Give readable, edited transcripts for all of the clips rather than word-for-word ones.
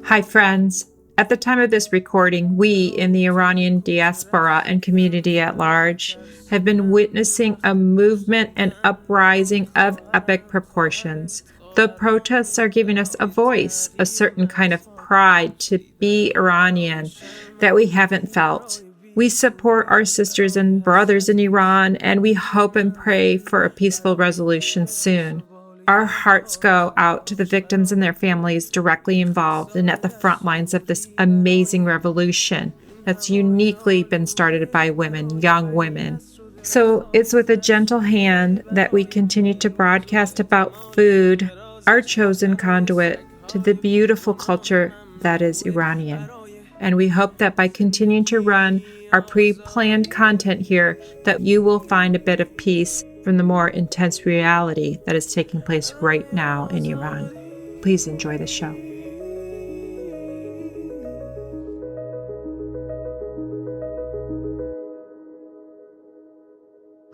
Hi, friends. At the time of this recording, we in the Iranian diaspora and community at large have been witnessing a movement and uprising of epic proportions. The protests are giving us a voice, a certain kind of pride to be Iranian that we haven't felt. We support our sisters and brothers in Iran, and we hope and pray for a peaceful resolution soon. Our hearts go out to the victims and their families directly involved and at the front lines of this amazing revolution that's uniquely been started by women, young women. So it's with a gentle hand that we continue to broadcast about food, our chosen conduit to the beautiful culture that is Iranian. And we hope that by continuing to run our pre-planned content here, that you will find a bit of peace from the more intense reality that is taking place right now in Iran. Please enjoy the show.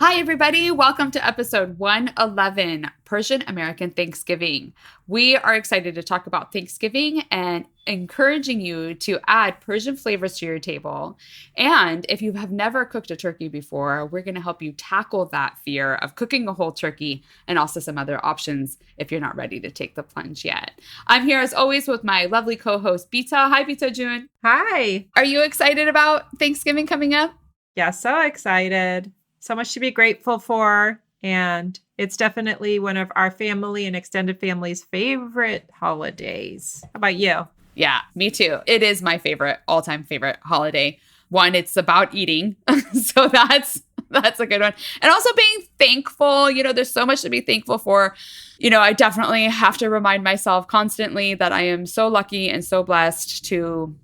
Hi, everybody. Welcome to episode 111, Persian American Thanksgiving. We are excited to talk about Thanksgiving and encouraging you to add Persian flavors to your table. And if you have never cooked a turkey before, we're going to help you tackle that fear of cooking a whole turkey and also some other options if you're not ready to take the plunge yet. I'm here as always with my lovely co-host, Bita. Hi, Bita June. Hi. Are you excited about Thanksgiving coming up? Yeah, so excited. So much to be grateful for. And it's definitely one of our family and extended family's favorite holidays. How about you? Yeah, me too. It is my favorite, all-time favorite holiday. One, it's about eating. So that's a good one. And also being thankful. You know, there's so much to be thankful for. You know, I definitely have to remind myself constantly that I am so lucky and so blessed to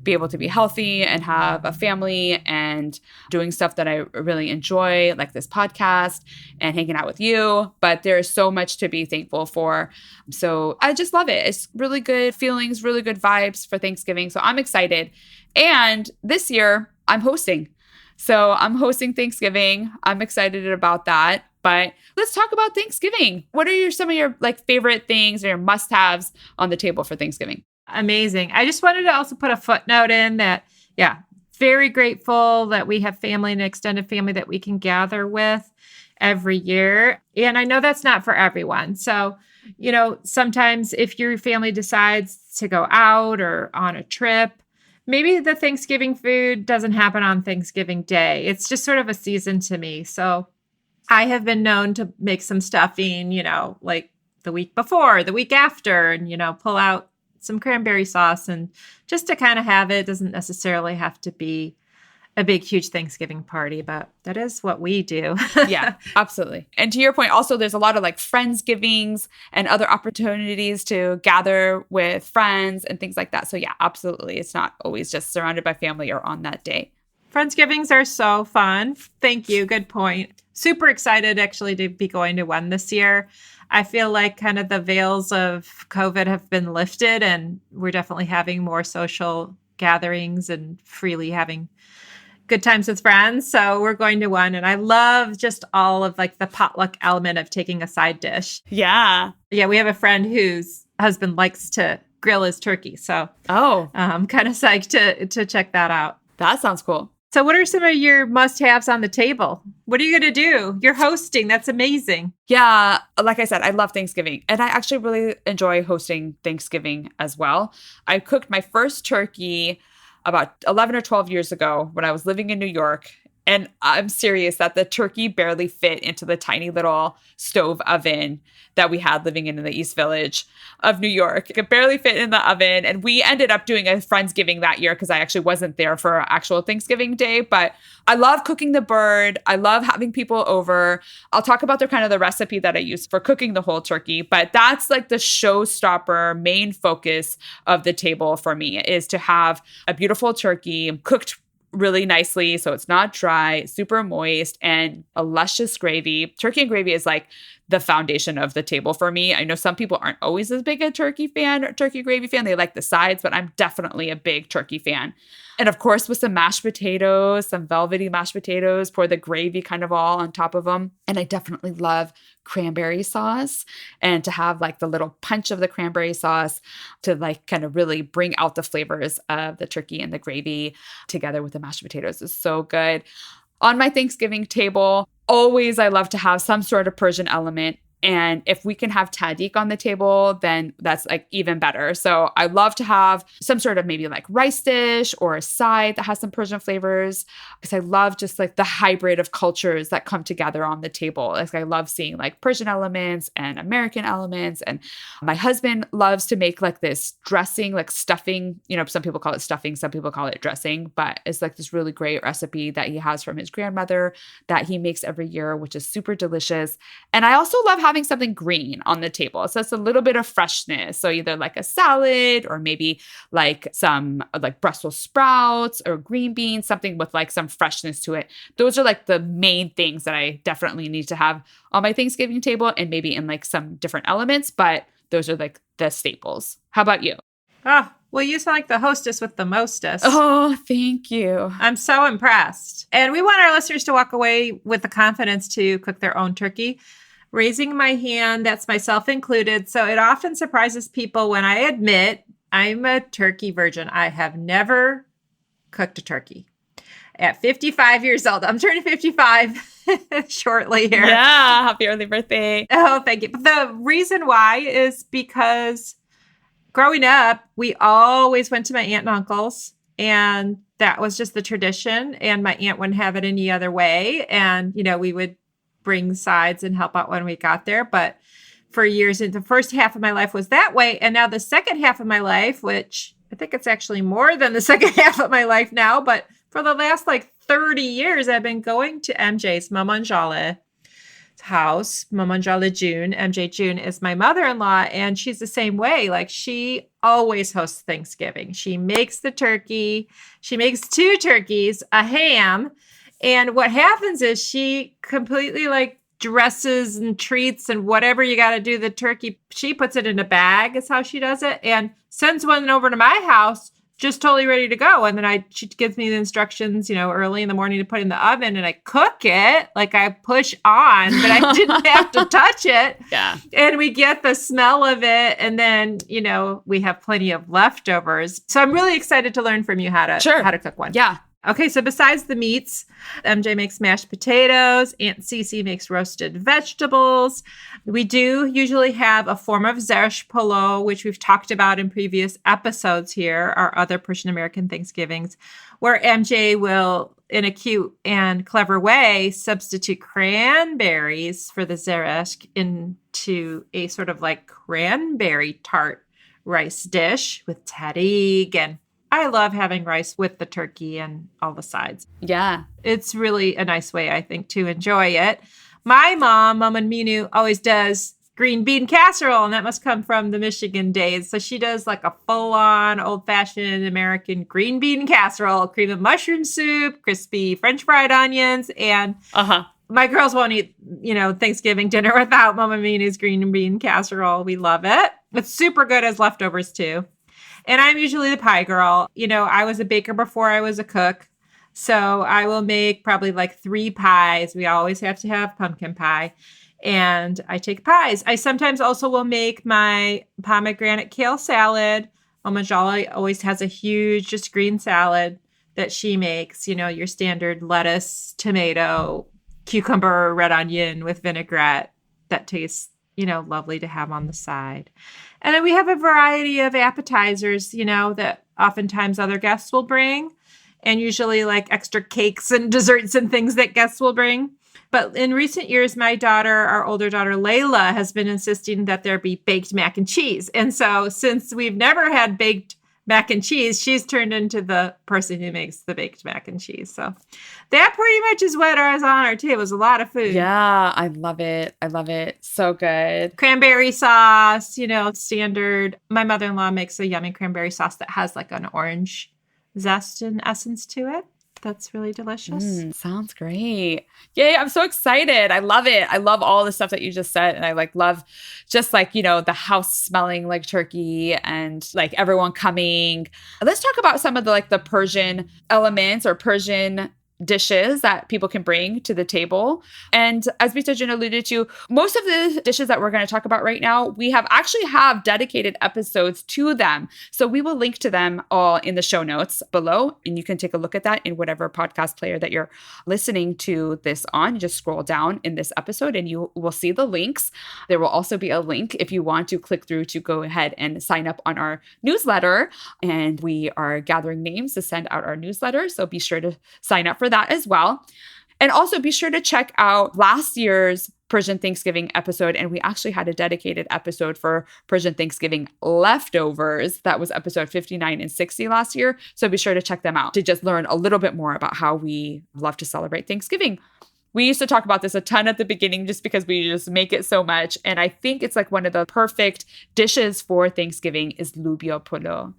be able to be healthy and have a family and doing stuff that I really enjoy, like this podcast and hanging out with you. But there is so much to be thankful for. So I just love it. It's really good feelings, really good vibes for Thanksgiving. So I'm excited. And this year I'm hosting. So I'm hosting Thanksgiving. I'm excited about that. But let's talk about Thanksgiving. What are some of your favorite things or your must-haves on the table for Thanksgiving? Amazing. I just wanted to also put a footnote in that, very grateful that we have family and extended family that we can gather with every year. And I know that's not for everyone. So, you know, sometimes if your family decides to go out or on a trip, maybe the Thanksgiving food doesn't happen on Thanksgiving Day. It's just sort of a season to me. So I have been known to make some stuffing, like the week before, the week after, and, pull out some cranberry sauce and just to kind of have it. Doesn't necessarily have to be a big, huge Thanksgiving party, but that is what we do. Yeah, absolutely. And to your point, also, there's a lot of Friendsgivings and other opportunities to gather with friends and things like that. So yeah, absolutely. It's not always just surrounded by family or on that day. Friendsgivings are so fun. Thank you. Good point. Super excited actually to be going to one this year. I feel like kind of the veils of COVID have been lifted and we're definitely having more social gatherings and freely having good times with friends. So we're going to one and I love just all of the potluck element of taking a side dish. Yeah. Yeah. We have a friend whose husband likes to grill his turkey. So I'm kind of psyched to check that out. That sounds cool. So what are some of your must-haves on the table? What are you going to do? You're hosting. That's amazing. Yeah. Like I said, I love Thanksgiving. And I actually really enjoy hosting Thanksgiving as well. I cooked my first turkey about 11 or 12 years ago when I was living in New York. And I'm serious that the turkey barely fit into the tiny little stove oven that we had living in the East Village of New York. It could barely fit in the oven. And we ended up doing a Friendsgiving that year because I actually wasn't there for actual Thanksgiving Day. But I love cooking the bird. I love having people over. I'll talk about the recipe that I use for cooking the whole turkey. But that's the showstopper, main focus of the table for me is to have a beautiful turkey cooked really nicely so it's not dry, super moist, and a luscious gravy. Turkey and gravy is the foundation of the table for me. I know some people aren't always as big a turkey fan or turkey gravy fan. They like the sides, but I'm definitely a big turkey fan. And of course, with some mashed potatoes, some velvety mashed potatoes, pour the gravy kind of all on top of them. And I definitely love cranberry sauce, and to have like the little punch of the cranberry sauce to like kind of really bring out the flavors of the turkey and the gravy together with the mashed potatoes is so good. On my Thanksgiving table, always I love to have some sort of Persian element. And if we can have tahdig on the table, then that's like even better. So I love to have some sort of maybe like rice dish or a side that has some Persian flavors, because I love just like the hybrid of cultures that come together on the table. Like I love seeing like Persian elements and American elements. And my husband loves to make like this dressing, like stuffing. You know, some people call it stuffing, some people call it dressing, but it's like this really great recipe that he has from his grandmother that he makes every year, which is super delicious. And I also love having something green on the table. So it's a little bit of freshness. So either like a salad or maybe like some like Brussels sprouts or green beans, something with like some freshness to it. Those are like the main things that I definitely need to have on my Thanksgiving table, and maybe in like some different elements, but those are like the staples. How about you? Oh, well, you sound like the hostess with the mostest. Oh, thank you. I'm so impressed. And we want our listeners to walk away with the confidence to cook their own turkey. Raising my hand, that's myself included. So it often surprises people when I admit I'm a turkey virgin. I have never cooked a turkey. At 55 years old, I'm turning 55 shortly here. Yeah, happy early birthday. Oh, thank you. But the reason why is because growing up, we always went to my aunt and uncle's, and that was just the tradition. And my aunt wouldn't have it any other way. And, you know, we would bring sides and help out when we got there. But for years, the first half of my life was that way. And now the second half of my life, which I think it's actually more than the second half of my life now, but for the last like 30 years, I've been going to MJ's, Mama Njala's house. Mama Njala June, MJ June is my mother-in-law, and she's the same way. Like she always hosts Thanksgiving. She makes the turkey. She makes 2 turkeys, a ham. And what happens is she completely like dresses and treats and whatever you got to do the turkey. She puts it in a bag is how she does it, and sends one over to my house just totally ready to go. And then she gives me the instructions, you know, early in the morning to put in the oven, and I cook it. Like I push on, but I didn't have to touch it. Yeah. And we get the smell of it. And then, you know, we have plenty of leftovers. So I'm really excited to learn from you how to cook one. Yeah. Okay, so besides the meats, MJ makes mashed potatoes, Aunt Cece makes roasted vegetables. We do usually have a form of Zereshk Polo, which we've talked about in previous episodes here, our other Persian American Thanksgivings, where MJ will, in a cute and clever way, substitute cranberries for the Zereshk into a sort of like cranberry tart rice dish with tahdig, and I love having rice with the turkey and all the sides. Yeah. It's really a nice way, I think, to enjoy it. My mom and Minu, always does green bean casserole, and that must come from the Michigan days. So she does like a full-on old-fashioned American green bean casserole, cream of mushroom soup, crispy French fried onions, and my girls won't eat, you know, Thanksgiving dinner without Mama Minu's green bean casserole. We love it. It's super good as leftovers, too. And I'm usually the pie girl. You know, I was a baker before I was a cook. So I will make probably like 3 pies. We always have to have pumpkin pie. And I take pies. I sometimes also will make my pomegranate kale salad. Mama Jolly always has a huge just green salad that she makes. You know, your standard lettuce, tomato, cucumber, red onion with vinaigrette that tastes, you know, lovely to have on the side. And then we have a variety of appetizers, you know, that oftentimes other guests will bring, and usually like extra cakes and desserts and things that guests will bring. But in recent years, my daughter, our older daughter, Layla, has been insisting that there be baked mac and cheese. And so since we've never had baked mac and cheese, she's turned into the person who makes the baked mac and cheese. So that pretty much is what is on our table. It's a lot of food. Yeah, I love it. I love it. So good. Cranberry sauce, you know, standard. My mother-in-law makes a yummy cranberry sauce that has like an orange zest and essence to it. That's really delicious. Sounds great. Yay, I'm so excited. I love it. I love all the stuff that you just said. And I like love just like, you know, the house smelling like turkey and like everyone coming. Let's talk about some of the like the Persian elements or Persian dishes that people can bring to the table. And as Bita Jin alluded to, most of the dishes that we're going to talk about right now, we actually have dedicated episodes to them. So we will link to them all in the show notes below, and you can take a look at that in whatever podcast player that you're listening to this on. Just scroll down in this episode and you will see the links. There will also be a link if you want to click through to go ahead and sign up on our newsletter. And we are gathering names to send out our newsletter. So be sure to sign up for that as well. And also be sure to check out last year's Persian Thanksgiving episode. And we actually had a dedicated episode for Persian Thanksgiving leftovers. That was episode 59 and 60 last year. So be sure to check them out to just learn a little bit more about how we love to celebrate Thanksgiving. We used to talk about this a ton at the beginning just because we just make it so much. And I think it's like one of the perfect dishes for Thanksgiving is Lubia Polo.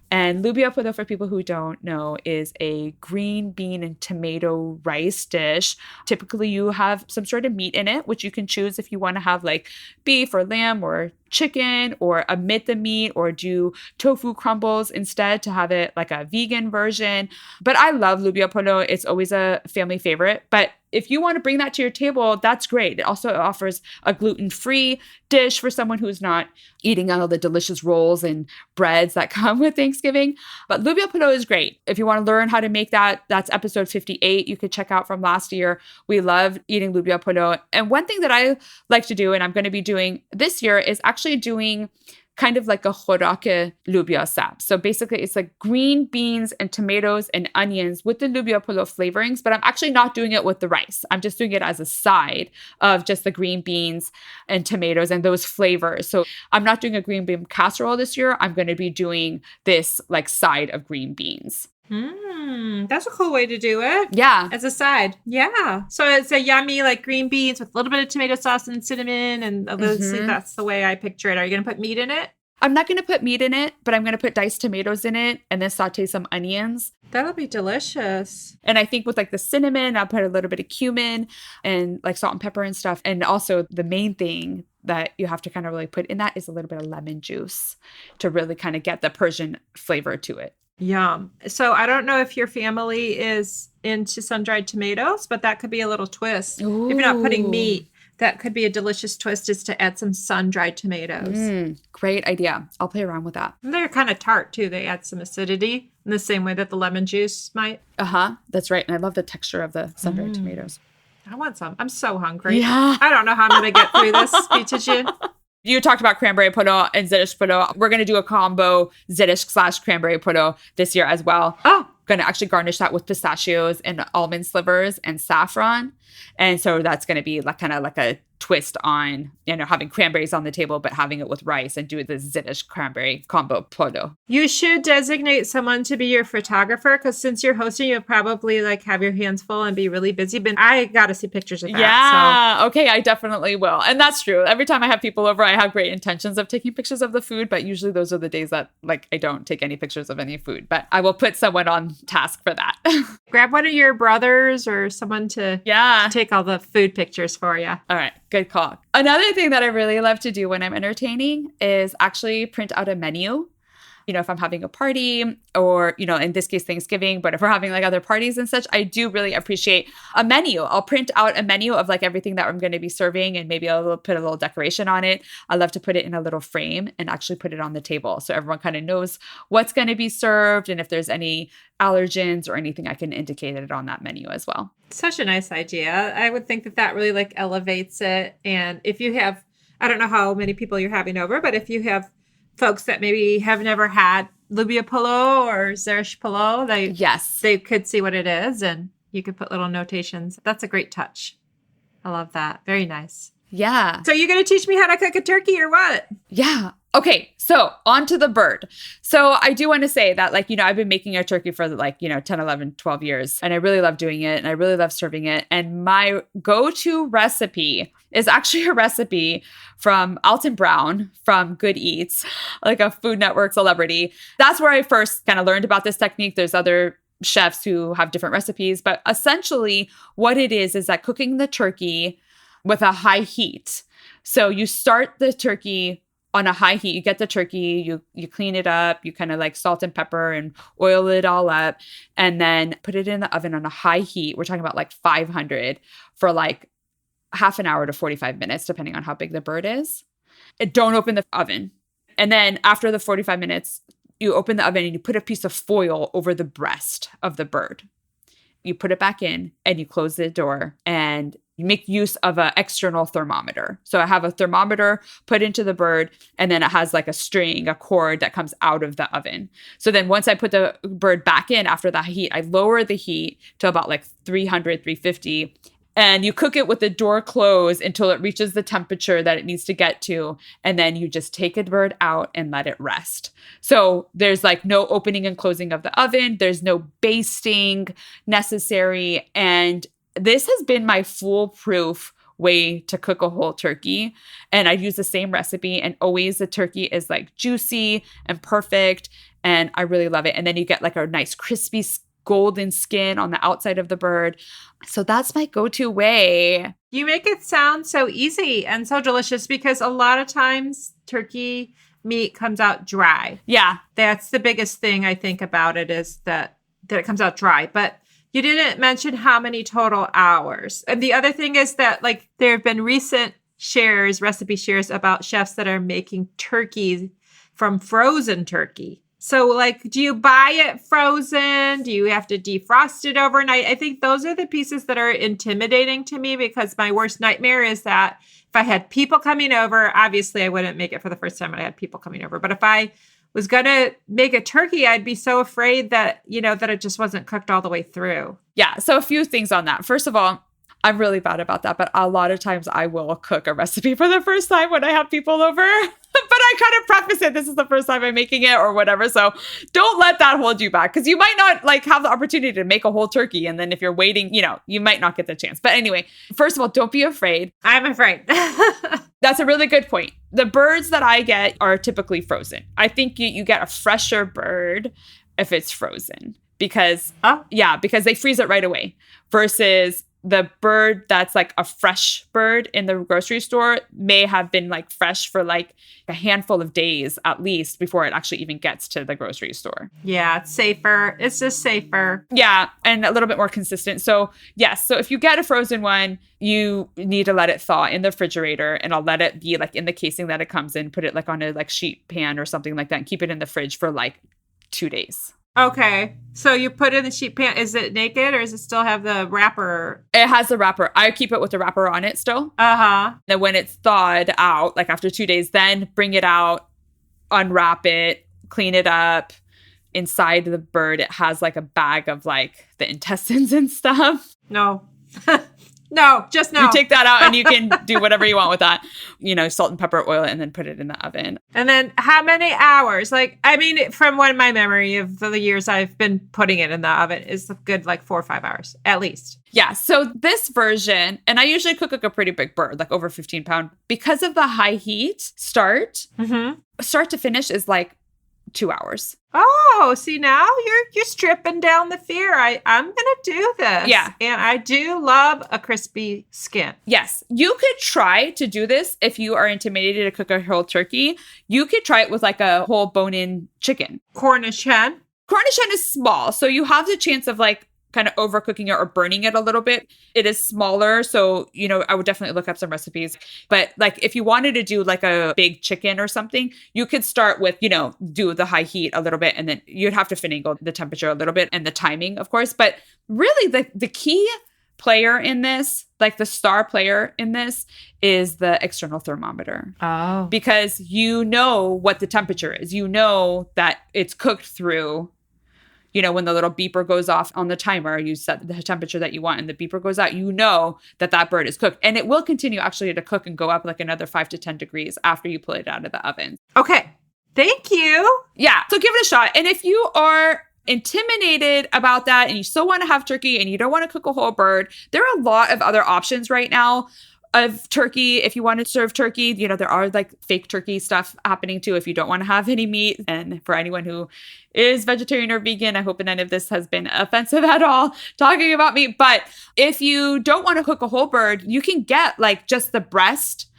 And Lubia Polo, for people who don't know, is a green bean and tomato rice dish. Typically, you have some sort of meat in it, which you can choose if you want to have like beef or lamb or chicken, or omit the meat or do tofu crumbles instead to have it like a vegan version. But I love Lubia Polo. It's always a family favorite. But if you want to bring that to your table, that's great. It also offers a gluten-free dish for someone who's not eating all the delicious rolls and breads that come with Thanksgiving. But Lubia Polo is great. If you want to learn how to make that, that's episode 58. You could check out from last year. We love eating Lubia Polo. And one thing that I like to do, and I'm going to be doing this year, is actually doing kind of like a khorake lubia sap. So basically it's like green beans and tomatoes and onions with the Lubia Polo flavorings, but I'm actually not doing it with the rice. I'm just doing it as a side of just the green beans and tomatoes and those flavors. So I'm not doing a green bean casserole this year. I'm going to be doing this like side of green beans. That's a cool way to do it. Yeah. As a side. Yeah. So it's a yummy like green beans with a little bit of tomato sauce and cinnamon. And that's the way I picture it. Are you going to put meat in it? I'm not going to put meat in it, but I'm going to put diced tomatoes in it and then saute some onions. That'll be delicious. And I think with like the cinnamon, I'll put a little bit of cumin and like salt and pepper and stuff. And also the main thing that you have to kind of really put in that is a little bit of lemon juice to really kind of get the Persian flavor to it. Yum. So I don't know if your family is into sun-dried tomatoes, but that could be a little twist. Ooh. If you're not putting meat, that could be a delicious twist, is to add some sun-dried tomatoes. Great idea. I'll play around with that. And they're kind of tart too. They add some acidity in the same way that the lemon juice might. That's right. And I love the texture of the sun-dried tomatoes. I want some. I'm so hungry. Yeah. I don't know how I'm going to get through this, Bita Jin. You talked about cranberry polo and Zereshk polo. We're going to do a combo Zereshk/cranberry polo this year as well. Oh. Going to actually garnish that with pistachios and almond slivers and saffron. And so that's going to be like kind of like a twist on, having cranberries on the table, but having it with rice and do the Zereshk cranberry combo polo. You should designate someone to be your photographer, because since you're hosting, you'll probably like have your hands full and be really busy. But I got to see pictures of that. Yeah. So. Okay. I definitely will. And that's true. Every time I have people over, I have great intentions of taking pictures of the food, but usually those are the days that like I don't take any pictures of any food, but I will put someone on task for that. Grab one of your brothers or someone to take all the food pictures for you. All right. Good call. Another thing that I really love to do when I'm entertaining is actually print out a menu. If I'm having a party or, in this case, Thanksgiving, but if we're having like other parties and such, I do really appreciate a menu. I'll print out a menu of like everything that I'm going to be serving, and maybe I'll put a little decoration on it. I love to put it in a little frame and actually put it on the table so everyone kind of knows what's going to be served, and if there's any allergens or anything, I can indicate it on that menu as well. Such a nice idea. I would think that really like elevates it. And if you have, I don't know how many people you're having over, but if you have folks that maybe have never had Lubia Polo or Zereshk Polo, they could see what it is, and you could put little notations. That's a great touch. I love that. Very nice. Yeah. So you're going to teach me how to cook a turkey or what? Yeah. Okay. So on to the bird. So I do want to say that I've been making a turkey for 10, 11, 12 years, and I really love doing it, and I really love serving it. And my go-to recipe is actually a recipe from Alton Brown from Good Eats, like a Food Network celebrity. That's where I first kind of learned about this technique. There's other chefs who have different recipes, but essentially what it is that cooking the turkey with a high heat. So you start the turkey on a high heat. You get the turkey, you clean it up, you kind of like salt and pepper and oil it all up, and then put it in the oven on a high heat. We're talking about like 500 for like half an hour to 45 minutes, depending on how big the bird is. And don't open the oven. And then after the 45 minutes, you open the oven and you put a piece of foil over the breast of the bird. You put it back in and you close the door and you make use of an external thermometer. So I have a thermometer put into the bird, and then it has like a string, a cord that comes out of the oven. So then once I put the bird back in after the heat, I lower the heat to about like 300, 350. And you cook it with the door closed until it reaches the temperature that it needs to get to. And then you just take a bird out and let it rest. So there's like no opening and closing of the oven. There's no basting necessary. And this has been my foolproof way to cook a whole turkey. And I use the same recipe, and always the turkey is like juicy and perfect. And I really love it. And then you get like a nice crispy golden skin on the outside of the bird. So that's my go-to way. You make it sound so easy and so delicious, because a lot of times turkey meat comes out dry. Yeah. That's the biggest thing I think about it, is that it comes out dry. But you didn't mention how many total hours. And the other thing is that like there have been recent recipe shares about chefs that are making turkey from frozen turkey. So like, do you buy it frozen? Do you have to defrost it overnight? I think those are the pieces that are intimidating to me, because my worst nightmare is that if I had people coming over, obviously I wouldn't make it for the first time when I had people coming over. But if I was going to make a turkey, I'd be so afraid that, that it just wasn't cooked all the way through. Yeah. So a few things on that. First of all, I'm really bad about that, but a lot of times I will cook a recipe for the first time when I have people over. But I kind of preface it, this is the first time I'm making it or whatever. So don't let that hold you back, because you might not like have the opportunity to make a whole turkey. And then if you're waiting, you might not get the chance. But anyway, first of all, don't be afraid. I'm afraid. That's a really good point. The birds that I get are typically frozen. I think you get a fresher bird if it's frozen, because they freeze it right away, versus the bird that's like a fresh bird in the grocery store may have been like fresh for like a handful of days at least before it actually even gets to the grocery store. Yeah, it's safer. It's just safer. Yeah, and a little bit more consistent. So yes, so if you get a frozen one, you need to let it thaw in the refrigerator, and I'll let it be like in the casing that it comes in, put it like on a like sheet pan or something like that, and keep it in the fridge for like 2 days. Okay. So you put it in the sheet pan. Is it naked, or does it still have the wrapper? It has the wrapper. I keep it with the wrapper on it still. Uh-huh. Then when it's thawed out, like after 2 days, then bring it out, unwrap it, clean it up. Inside the bird, it has like a bag of like the intestines and stuff. No. No, just no. You take that out and you can do whatever you want with that. Salt and pepper, oil it, and then put it in the oven. And then how many hours? Like, I mean, from what my memory of the years I've been putting it in the oven is a good like 4 or 5 hours at least. Yeah. So this version, and I usually cook like a pretty big bird, like over 15 pound, because of the high heat start to finish is like 2 hours. Oh, see, now you're stripping down the fear. I'm gonna do this. Yeah. And I do love a crispy skin. Yes. You could try to do this if you are intimidated to cook a whole turkey. You could try it with like a whole bone-in chicken. Cornish hen. Cornish hen is small, so you have the chance of like kind of overcooking it or burning it a little bit. It is smaller, so I would definitely look up some recipes. But like if you wanted to do like a big chicken or something, you could start with do the high heat a little bit, and then you'd have to finagle the temperature a little bit and the timing, of course. But really the key player in this, like the star player in this, is the external thermometer. Oh, because what the temperature is. That it's cooked through. When the little beeper goes off on the timer, you set the temperature that you want and the beeper goes out, that bird is cooked. And it will continue actually to cook and go up like another 5 to 10 degrees after you pull it out of the oven. Okay. Thank you. Yeah. So give it a shot. And if you are intimidated about that and you still want to have turkey and you don't want to cook a whole bird, there are a lot of other options right now of turkey. If you want to serve turkey, there are like fake turkey stuff happening too if you don't want to have any meat. And for anyone who is vegetarian or vegan, I hope none of this has been offensive at all talking about meat. But if you don't want to cook a whole bird, you can get like just the breast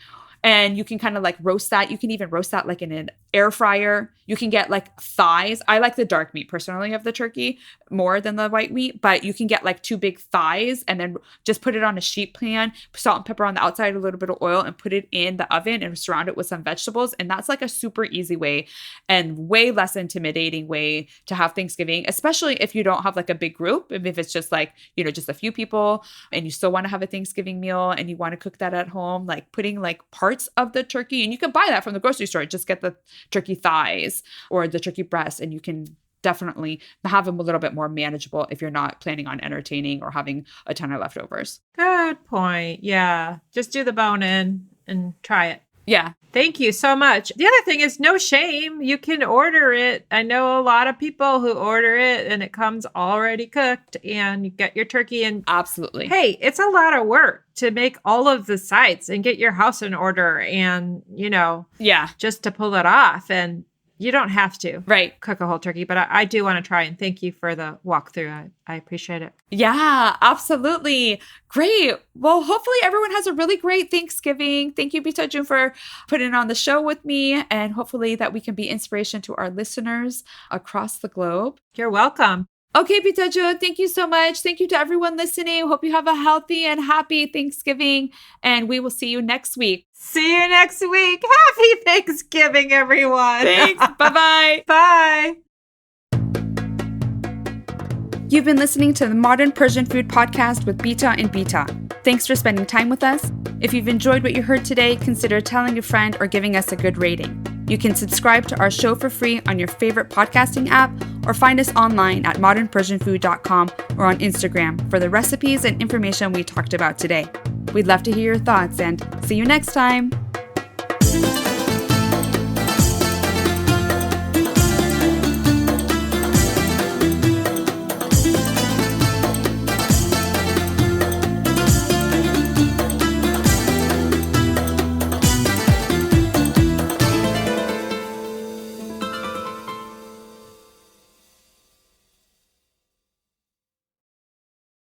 And you can kind of like roast that. You can even roast that like in an air fryer. You can get like thighs. I like the dark meat personally of the turkey more than the white meat, but you can get like 2 big thighs and then just put it on a sheet pan, salt and pepper on the outside, a little bit of oil, and put it in the oven and surround it with some vegetables. And that's like a super easy way and way less intimidating way to have Thanksgiving, especially if you don't have like a big group. If it's just like, you know, just a few people and you still want to have a Thanksgiving meal and you want to cook that at home, like putting like parts of the turkey, and you can buy that from the grocery store. Just get the turkey thighs or the turkey breast, and you can definitely have them a little bit more manageable if you're not planning on entertaining or having a ton of leftovers. Good point. Yeah. Just do the bone in and try it. Yeah. Thank you so much. The other thing is no shame. You can order it. I know a lot of people who order it and it comes already cooked and you get your turkey and Absolutely. Hey, it's a lot of work to make all of the sides and get your house in order and, you know, just to pull it off. And you don't have to cook a whole turkey, but I do want to try, and thank you for the walkthrough. I appreciate it. Yeah, absolutely. Great. Well, hopefully everyone has a really great Thanksgiving. Thank you, Bita June, for putting on the show with me, and hopefully that we can be inspiration to our listeners across the globe. You're welcome. Okay, Bita June, thank you so much. Thank you to everyone listening. Hope you have a healthy and happy Thanksgiving, and we will see you next week. See you next week. Happy Thanksgiving, everyone. Thanks. Bye-bye. Bye. You've been listening to the Modern Persian Food Podcast with Bita and Bita. Thanks for spending time with us. If you've enjoyed what you heard today, consider telling a friend or giving us a good rating. You can subscribe to our show for free on your favorite podcasting app or find us online at modernpersianfood.com or on Instagram for the recipes and information we talked about today. We'd love to hear your thoughts, and see you next time.